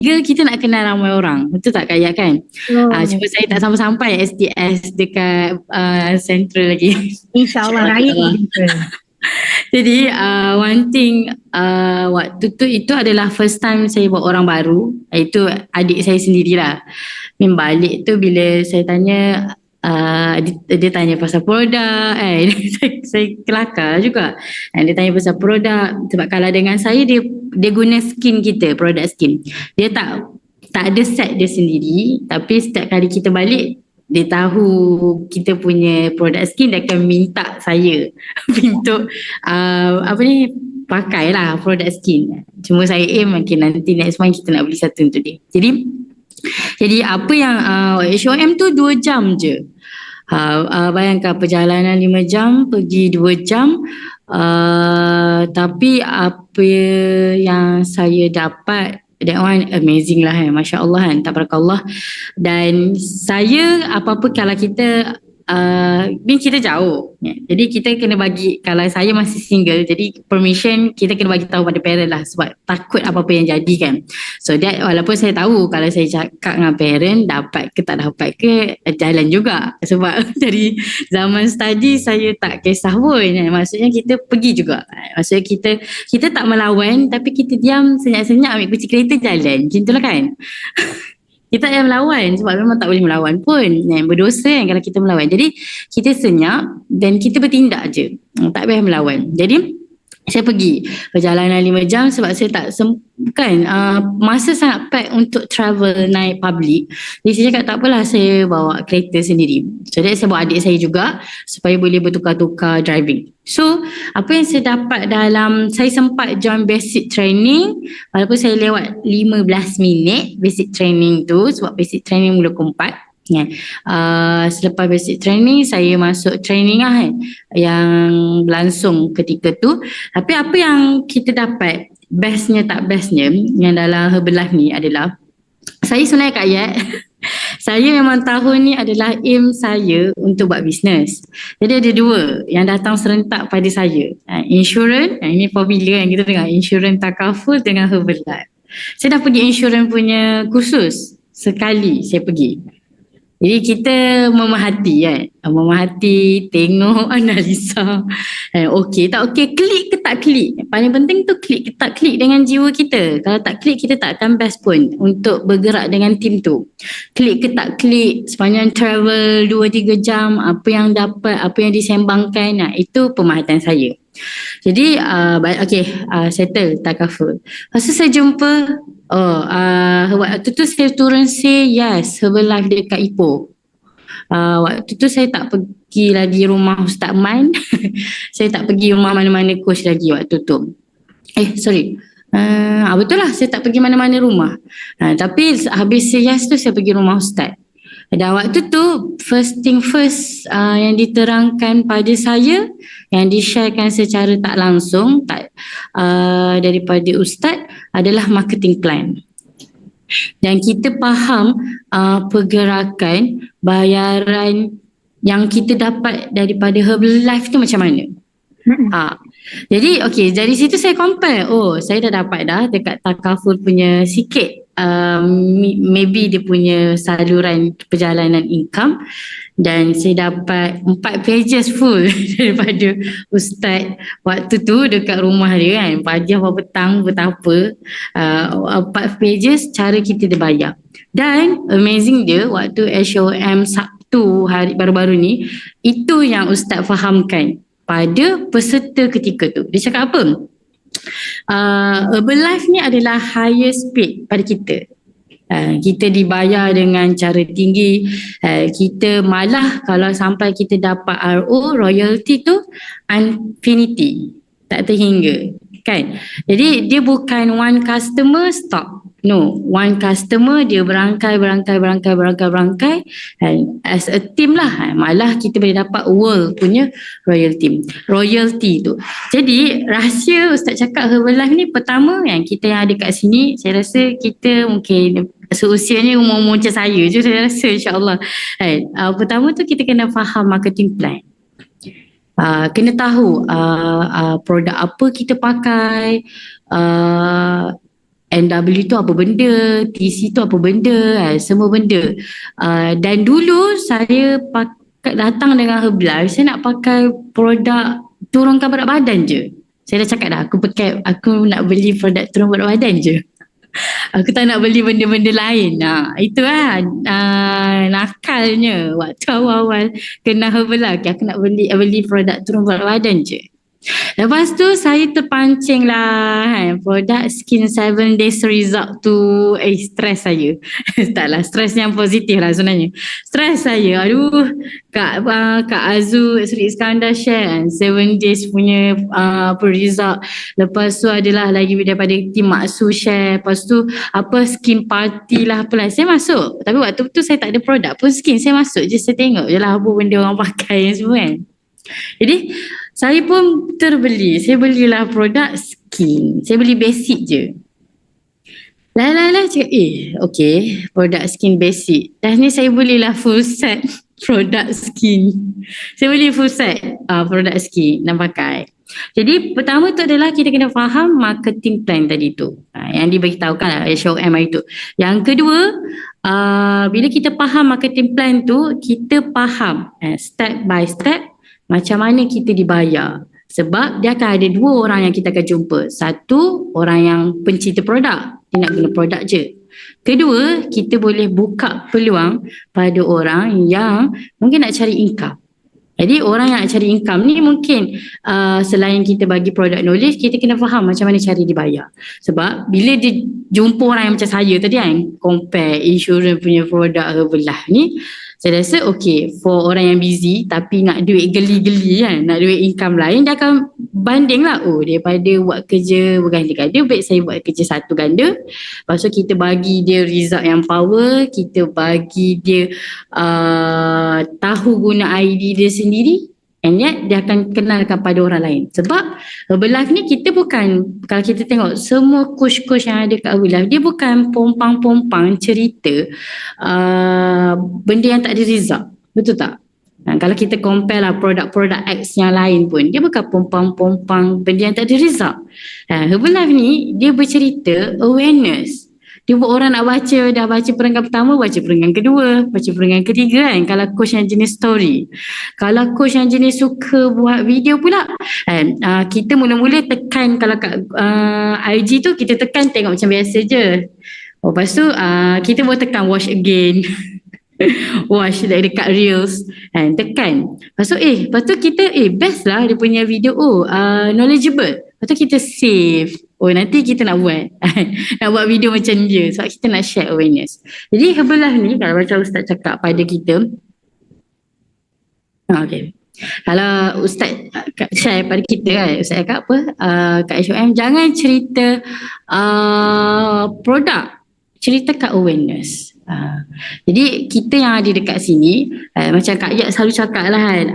kita nak kenal ramai orang. Betul tak Kak Ayat kan? Oh, Cuma saya tak sampai-sampai STS dekat Central lagi. InsyaAllah raya kita jumpa. Jadi one thing waktu tu itu adalah first time saya buat orang baru. Itu adik saya sendirilah. Min balik tu bila saya tanya dia tanya pasal produk saya kelakar juga. Dia tanya pasal produk sebab kalau dengan saya dia guna skin kita, produk skin. Dia tak ada set dia sendiri, tapi setiap kali kita balik dia tahu kita punya produk skin, dia akan minta saya untuk apa ni, pakailah produk skin. Cuma saya aim mungkin nanti next month kita nak beli satu untuk dia. Jadi apa yang HOM tu 2 jam je. Bayangkan perjalanan 5 jam, pergi 2 jam. Tapi apa yang saya dapat, that one amazing lah Masya Allah kan, tabarakallah. Dan saya apa-apa kalau kita ni kita jauh jadi kita kena bagi, kalau saya masih single jadi permission kita kena bagi tahu pada parent lah sebab takut apa-apa yang jadi kan. So that walaupun saya tahu kalau saya cakap dengan parent dapat ke tak dapat ke jalan juga sebab dari zaman study saya tak kisah pun maksudnya kita pergi juga, maksudnya kita tak melawan tapi kita diam senyap-senyap ambil kunci kereta jalan macam itulah kan. Kita tak payah melawan sebab memang tak boleh melawan pun. Berdosa kan kalau kita melawan. Jadi kita senyap dan kita bertindak je. Tak payah melawan. Jadi saya pergi perjalanan 5 jam sebab saya tak kan masa sangat pack untuk travel naik public. Jadi saya cakap tak apalah saya bawa kereta sendiri. So saya bawa adik saya juga supaya boleh bertukar-tukar driving. So apa yang saya dapat dalam, saya sempat join basic training walaupun saya lewat 15 minit basic training tu sebab basic training mula pukul 4. Selepas basic training saya masuk training lah kan yang berlangsung ketika tu. Tapi apa yang kita dapat, bestnya tak bestnya yang dalam Herbalife ni adalah saya sebenarnya Kak Ayat saya memang tahun ni adalah aim saya untuk buat bisnes. Jadi ada 2 yang datang serentak pada saya. Insurans, ini popular kan kita dengar, insurans takaful dengan Herbalife. Saya dah pergi insurans punya kursus sekali saya pergi. Jadi kita memahati kan, memahati, tengok, analisa, okey tak okey, klik ke tak klik. Paling penting tu klik ke tak klik dengan jiwa kita. Kalau tak klik kita tak akan best pun untuk bergerak dengan tim tu. Klik ke tak klik sepanjang travel 2-3 jam, apa yang dapat, apa yang disembangkan, itu pemerhatian saya. Jadi settle takaful. Lepas tu saya jumpa waktu tu saya turun say yes Herbalife dekat Ipoh. Waktu tu saya tak pergi lagi rumah Ustaz Man. Saya tak pergi rumah mana-mana coach lagi waktu tu. Sorry. Betul lah saya tak pergi mana-mana rumah. Tapi habis say yes tu saya pergi rumah Ustaz. Dan waktu tu first thing first yang diterangkan pada saya, yang di-sharekan secara tak langsung daripada Ustaz adalah marketing plan. Dan kita faham pergerakan bayaran yang kita dapat daripada Herbalife tu macam mana. Jadi dari situ saya compare, saya dah dapat dah dekat Takaful punya sikit, maybe dia punya saluran perjalanan income, dan saya dapat 4 pages full daripada Ustaz waktu tu dekat rumah dia kan, pagi apa petang betapa 4 pages cara kita dibayar. Dan amazing dia waktu HOM Sabtu hari baru-baru ni, itu yang Ustaz fahamkan pada peserta ketika tu. Dia cakap apa? Herbalife ni adalah highest paid pada kita. Kita dibayar dengan cara tinggi. Kita malah kalau sampai kita dapat RO, royalty tu infinity, tak terhingga kan. Jadi dia bukan one customer stop. No, one customer dia berangkai as a team lah. Malah kita boleh dapat world punya royalty tu. Jadi rahsia Ustaz cakap Herbalife ni, pertama yang kita yang ada kat sini, saya rasa kita mungkin seusianya umur-umur macam saya je, saya rasa insyaAllah. Pertama tu kita kena faham marketing plan. Kena tahu produk apa kita pakai, NW tu apa benda, TC tu apa benda, semua benda. Dan dulu saya datang dengan Herbalife, saya nak pakai produk turunkan berat badan je. Saya dah cakap dah, aku nak beli produk turun berat badan je. Aku tak nak beli benda-benda lain. Itu lah nakalnya waktu awal-awal kena Herbalife. Aku nak beli produk turun berat badan je. Lepas tu saya terpancing lah produk skin 7 days result tu. Stres saya. Taklah, stres yang positif lah sebenarnya. Stres saya. Aduh, Kak Azu Sri Iskandar share 7 days punya result. Lepas tu adalah lagi daripada tim Maksu share. Lepas tu apa skin party lah apalah. Saya masuk. Tapi waktu tu saya tak ada produk pun skin. Saya masuk je, saya tengok je lah apa benda orang pakai semua kan. Jadi saya pun terbeli. Saya belilah produk skin. Saya beli basic je. Lah cakap okay, produk skin basic. Dah ni saya belilah full set produk skin. Saya beli full set produk skin nak pakai. Jadi pertama tu adalah kita kena faham marketing plan tadi tu. Yang diberitahukan SOM hari tu. Yang kedua, bila kita faham marketing plan tu, kita faham step by step macam mana kita dibayar. Sebab dia akan ada dua orang yang kita akan jumpa. Satu, orang yang pencinta produk. Dia nak guna produk je. Kedua, kita boleh buka peluang pada orang yang mungkin nak cari income. Jadi orang yang nak cari income ni mungkin selain kita bagi produk knowledge, kita kena faham macam mana cara dibayar. Sebab bila dia jumpa orang yang macam saya tadi kan, compare insurance punya produk Herbalife ni, saya rasa okay, for orang yang busy tapi nak duit geli-geli kan, nak duit income lain, dia akan banding lah, daripada buat kerja berganda-ganda, baik saya buat kerja satu ganda. Lepas tu kita bagi dia result yang power, kita bagi dia tahu guna ID dia sendiri, and yet dia akan kenalkan pada orang lain. Sebab Herbalife ni kita bukan, kalau kita tengok semua coach-coach yang ada kat Herbalife, dia bukan pompang-pompang cerita benda yang tak ada result. Betul tak? Kalau kita compare lah produk-produk X yang lain pun, dia bukan pompang-pompang benda yang tak ada result. Herbalife ni dia bercerita awareness. Dia buat orang nak baca, dah baca perenggan pertama, baca perenggan kedua, baca perenggan ketiga kan. Kalau coach yang jenis story. Kalau coach yang jenis suka buat video pula, kita mula-mula tekan, kalau kat IG tu kita tekan tengok macam biasa je. Lepas tu kita boleh tekan watch again. Watch dekat reels kan, tekan. Lepas tu kita best lah dia punya video, knowledgeable. Lepas tu kita save. Nanti kita nak buat nak buat video macam dia sebab kita nak share awareness. Jadi Herbalife ni kalau macam Ustaz cakap pada kita, okay, kalau Ustaz share pada kita kan, Ustaz cakap apa, kat HOM, jangan cerita produk, ceritakan awareness. Jadi kita yang ada dekat sini, macam Kak Yat selalu cakap lah kan,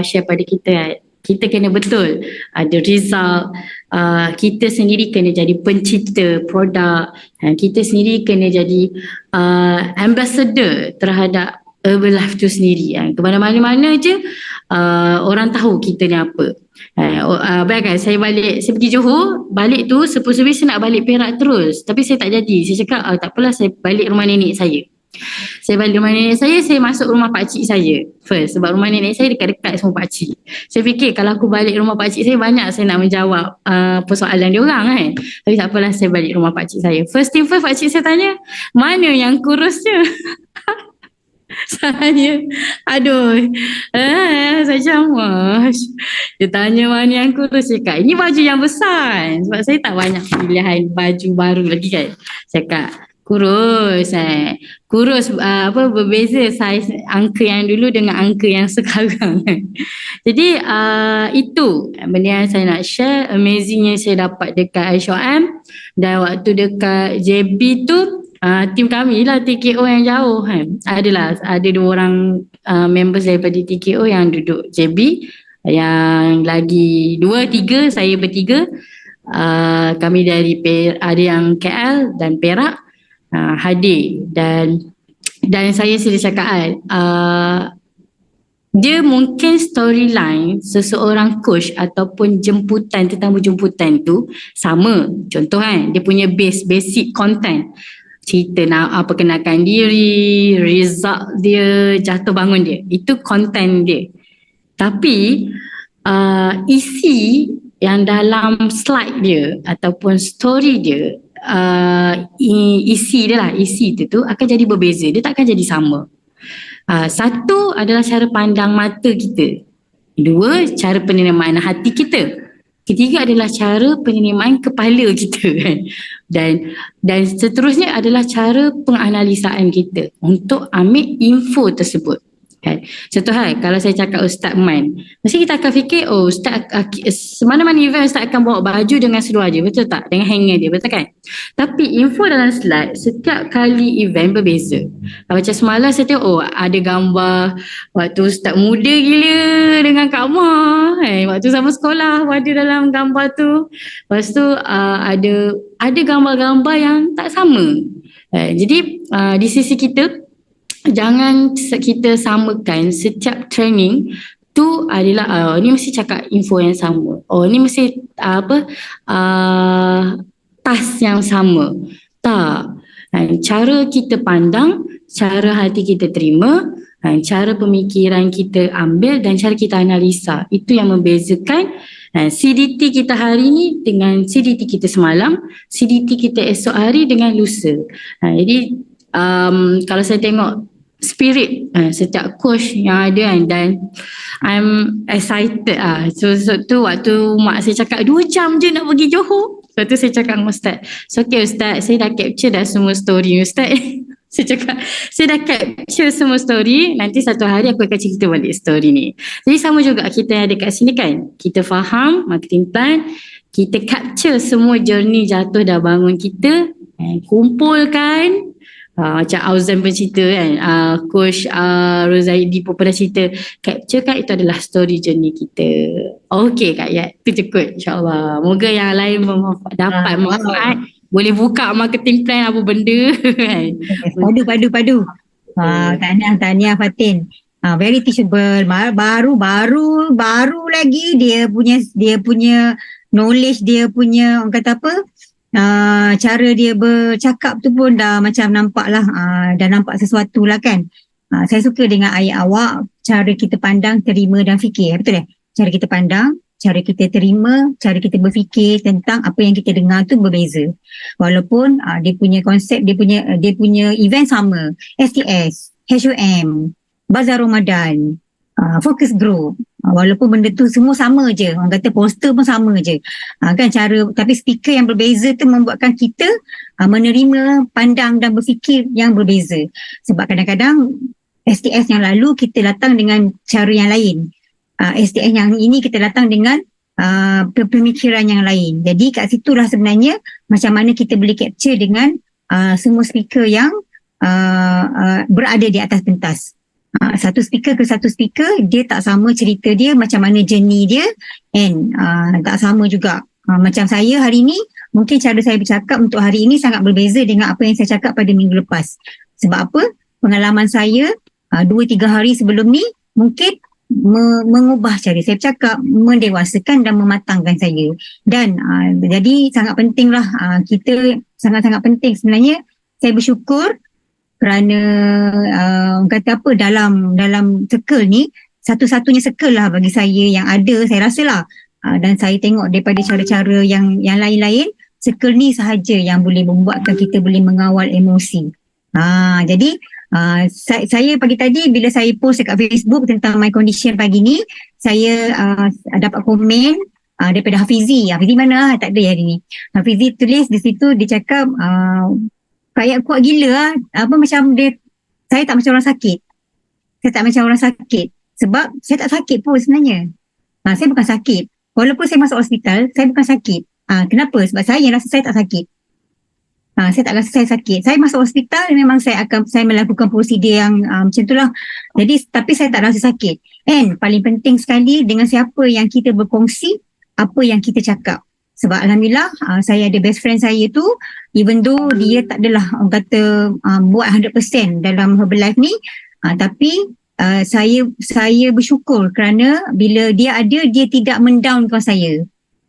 share pada kita kan, kita kena betul ada result. Kita sendiri kena jadi pencinta produk, kita sendiri kena jadi ambassador terhadap Herbalife tu sendiri. Ke mana-mana je orang tahu kita ni apa. Bayangkan saya pergi Johor, balik tu sepuluh saya nak balik Perak terus, tapi saya tak jadi. Saya cakap tak apalah, saya balik rumah nenek saya. Saya balik rumah nenek saya masuk rumah pakcik saya first, sebab rumah nenek saya dekat-dekat semua pakcik. Saya fikir kalau aku balik rumah pakcik saya, banyak saya nak menjawab persoalan dia orang kan. Tapi tak apalah, saya balik rumah pakcik saya. First thing first, pakcik saya tanya, mana yang kurusnya? Saya saya camas. Dia tanya mana yang kurus, saya cakap ini baju yang besar, sebab saya tak banyak pilihan baju baru lagi kan. Saya cakap kurus kurus berbeza saiz angka yang dulu dengan angka yang sekarang. Jadi itu benda yang saya nak share, amazing yang saya dapat dekat HOM. Dan waktu dekat JB tu, tim kami lah TKO yang jauh kan, ada 2 orang members daripada TKO yang duduk JB, yang lagi 2-3, saya bertiga, kami dari ada yang KL dan Perak hadir. Dan saya sudah cakap dia mungkin storyline seseorang coach ataupun jemputan, tetamu jemputan tu sama. Contoh kan, dia punya basic content. Cerita nak perkenalkan diri, result dia, jatuh bangun dia. Itu content dia. Tapi isi yang dalam slide dia ataupun story dia, isi dia lah, isi tu akan jadi berbeza. Dia takkan jadi sama. Satu adalah cara pandang mata kita. Dua, cara penerimaan hati kita. Ketiga adalah cara penerimaan kepala kita kan. Dan seterusnya adalah cara penganalisaan kita untuk ambil info tersebut. Kan. Contoh kalau saya cakap Ustaz Man, mesti kita akan fikir Ustaz mana-mana event Ustaz akan bawa baju dengan seluar je, betul tak? Dengan hanger dia, betul kan? Tapi info dalam slide setiap kali event berbeza. Macam semalam saya tengok ada gambar waktu Ustaz muda gila dengan Kak Ma, waktu sama sekolah ada dalam gambar tu. Lepas tu ada gambar-gambar yang tak sama. Jadi di sisi kita, jangan kita samakan setiap training tu adalah ni mesti cakap info yang sama. Ni mesti task yang sama. Tak. Cara kita pandang, cara hati kita terima, cara pemikiran kita ambil dan cara kita analisa. Itu yang membezakan CDT kita hari ni dengan CDT kita semalam, CDT kita esok hari dengan lusa. Jadi kalau saya tengok spirit setiap coach yang ada kan, dan I'm excited so tu waktu mak saya cakap 2 jam je nak pergi Johor, so tu saya cakap dengan Ustaz, so okay Ustaz, saya dah capture dah semua story Ustaz. Saya cakap saya dah capture semua story, nanti satu hari aku akan cerita balik story ni. Jadi sama juga kita yang ada kat sini kan, kita faham marketing plan, kita capture semua journey jatuh dan bangun kita, kumpulkan. Macam Auzan pun cerita kan, Coach Rozaidi pun pernah cerita, capture kan itu adalah story journey kita. Okay Kak Yat, tu cukup insyaAllah. Moga yang lain dapat manfaat, boleh buka marketing plan apa benda kan. Padu. Tahniah Fatin. Very teachable. Baru lagi dia punya knowledge, dia punya orang kata apa, cara dia bercakap tu pun dah macam nampak lah, dah nampak sesuatu lah kan. Saya suka dengan ayat awak, cara kita pandang, terima dan fikir. Betul Cara kita pandang, cara kita terima, cara kita berfikir tentang apa yang kita dengar tu berbeza. Walaupun dia punya konsep, dia punya event sama, STS, HUM, Bazar Ramadan, Focus Group. Walaupun benda tu semua sama je, orang kata poster pun sama je, kan cara, tapi speaker yang berbeza tu membuatkan kita menerima, pandang dan berfikir yang berbeza. Sebab kadang-kadang STS yang lalu kita datang dengan cara yang lain, STS yang ini kita datang dengan pemikiran yang lain. Jadi kat situlah sebenarnya macam mana kita boleh capture dengan semua speaker yang berada di atas pentas. Satu speaker ke satu speaker, dia tak sama cerita dia, macam mana journey dia, and tak sama juga. Macam saya hari ni, mungkin cara saya bercakap untuk hari ini sangat berbeza dengan apa yang saya cakap pada minggu lepas. Sebab apa? Pengalaman saya 2-3 hari sebelum ni mungkin mengubah cara saya bercakap, mendewasakan dan mematangkan saya. Dan jadi sangat pentinglah, kita sangat-sangat penting sebenarnya. Saya bersyukur kerana kata apa, dalam circle ni, satu-satunya circle lah bagi saya yang ada, saya rasa lah, dan saya tengok daripada cara-cara yang lain-lain, circle ni sahaja yang boleh membuatkan kita boleh mengawal emosi. Jadi saya pagi tadi bila saya post dekat Facebook tentang my condition pagi ni, saya dapat komen daripada Hafizi mana? Tak ada hari ni. Hafizi tulis di situ, dia cakap kayak kuat gila macam dia, saya tak macam orang sakit. Saya tak macam orang sakit. Sebab saya tak sakit pun sebenarnya. Saya bukan sakit. Walaupun saya masuk hospital, saya bukan sakit. Kenapa? Sebab saya rasa saya tak sakit. Saya tak rasa saya sakit. Saya masuk hospital, memang saya melakukan prosedur yang macam itulah. Jadi, tapi saya tak rasa sakit. And paling penting sekali, dengan siapa yang kita berkongsi, apa yang kita cakap. Sebab Alhamdulillah, saya ada best friend saya tu, even though dia tak adalah orang kata buat 100% dalam Herbalife ni, tapi saya bersyukur kerana bila dia ada, dia tidak mendownkan saya.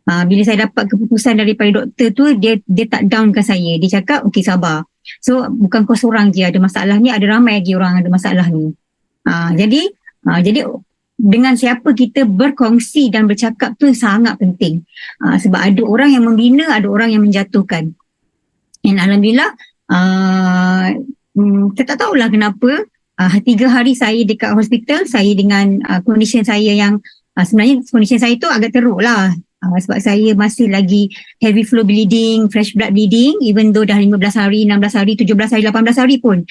Bila saya dapat keputusan daripada doktor tu, dia tak downkan saya. Dia cakap, okey, sabar. So bukan kau seorang je ada masalah ni, ada ramai lagi orang ada masalah ni. Jadi dengan siapa kita berkongsi dan bercakap tu sangat penting. Sebab ada orang yang membina, ada orang yang menjatuhkan. Dan alhamdulillah, saya tak tahulah kenapa 3 hari saya dekat hospital, saya dengan condition saya yang sebenarnya condition saya tu agak teruk lah. Sebab saya masih lagi heavy flow bleeding, fresh blood bleeding, even though dah 15 hari, 16 hari, 17 hari, 18 hari pun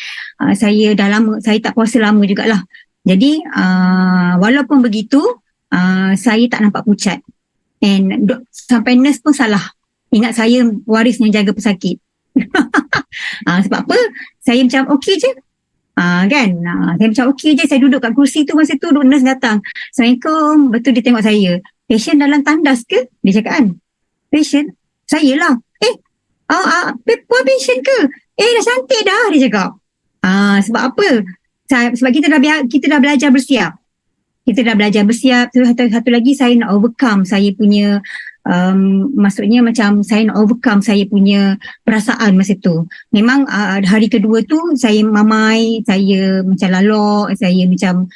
saya dah lama, saya tak puasa lama jugalah. Jadi walaupun begitu, saya tak nampak pucat. And sampai nurse pun salah. Ingat saya waris yang jaga pesakit. Sebab apa? Saya macam okey je. Kan? Saya macam okey je. Saya duduk kat kursi tu, masa tu nurse datang. Assalamualaikum. Betul dia tengok saya. Patient dalam tandas ke? Dia cakap kan. Patient? Saya lah. Puan patient ke? Dah cantik dah, dia cakap. Sebab apa? Sebab kita dah belajar bersiap. Satu lagi saya nak overcome saya punya maksudnya macam saya nak overcome saya punya perasaan masa tu. Memang hari kedua tu saya mamai, saya macam lalok, saya macam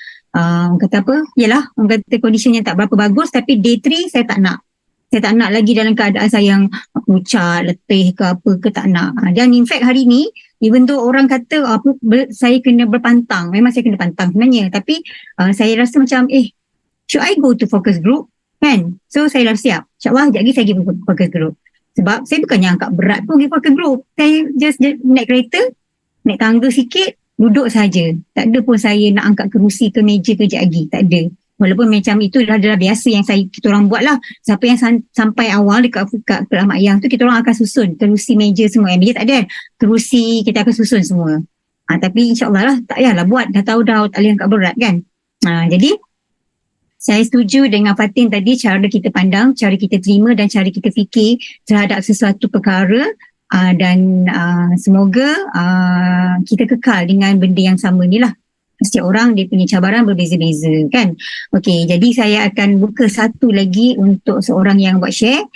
kata apa? Yalah, orang kata condition yang tak berapa bagus, tapi day 3 saya tak nak. Saya tak nak lagi dalam keadaan saya yang pucat, letih ke apa ke, tak nak. Dan in fact hari ni, even though orang kata saya kena berpantang, memang saya kena pantang sebenarnya. Tapi saya rasa macam should I go to focus group? Kan? So saya dah siap. InsyaAllah sekejap lagi saya pergi focus group. Sebab saya bukannya angkat berat pun pergi focus group. Saya just naik kereta, naik tangga sikit, duduk saja. Tak ada pun saya nak angkat kerusi ke meja ke sekejap lagi. Tak ada. Walaupun macam itu dah biasa yang kita orang buat lah. Siapa yang sampai awal dekat Ahmad Ayah tu, kita orang akan susun kerusi, meja semua. Meja tak ada kan? Kerusi kita akan susun semua. Tapi insyaAllah lah, tak payahlah buat. Dah tahu dah tak boleh angkat berat kan. Jadi saya setuju dengan Fatin tadi, cara kita pandang, cara kita terima dan cara kita fikir terhadap sesuatu perkara. Dan semoga kita kekal dengan benda yang sama ni lah. Setiap orang dia punya cabaran berbeza-beza kan. Okey, jadi saya akan buka satu lagi untuk seorang yang buat share.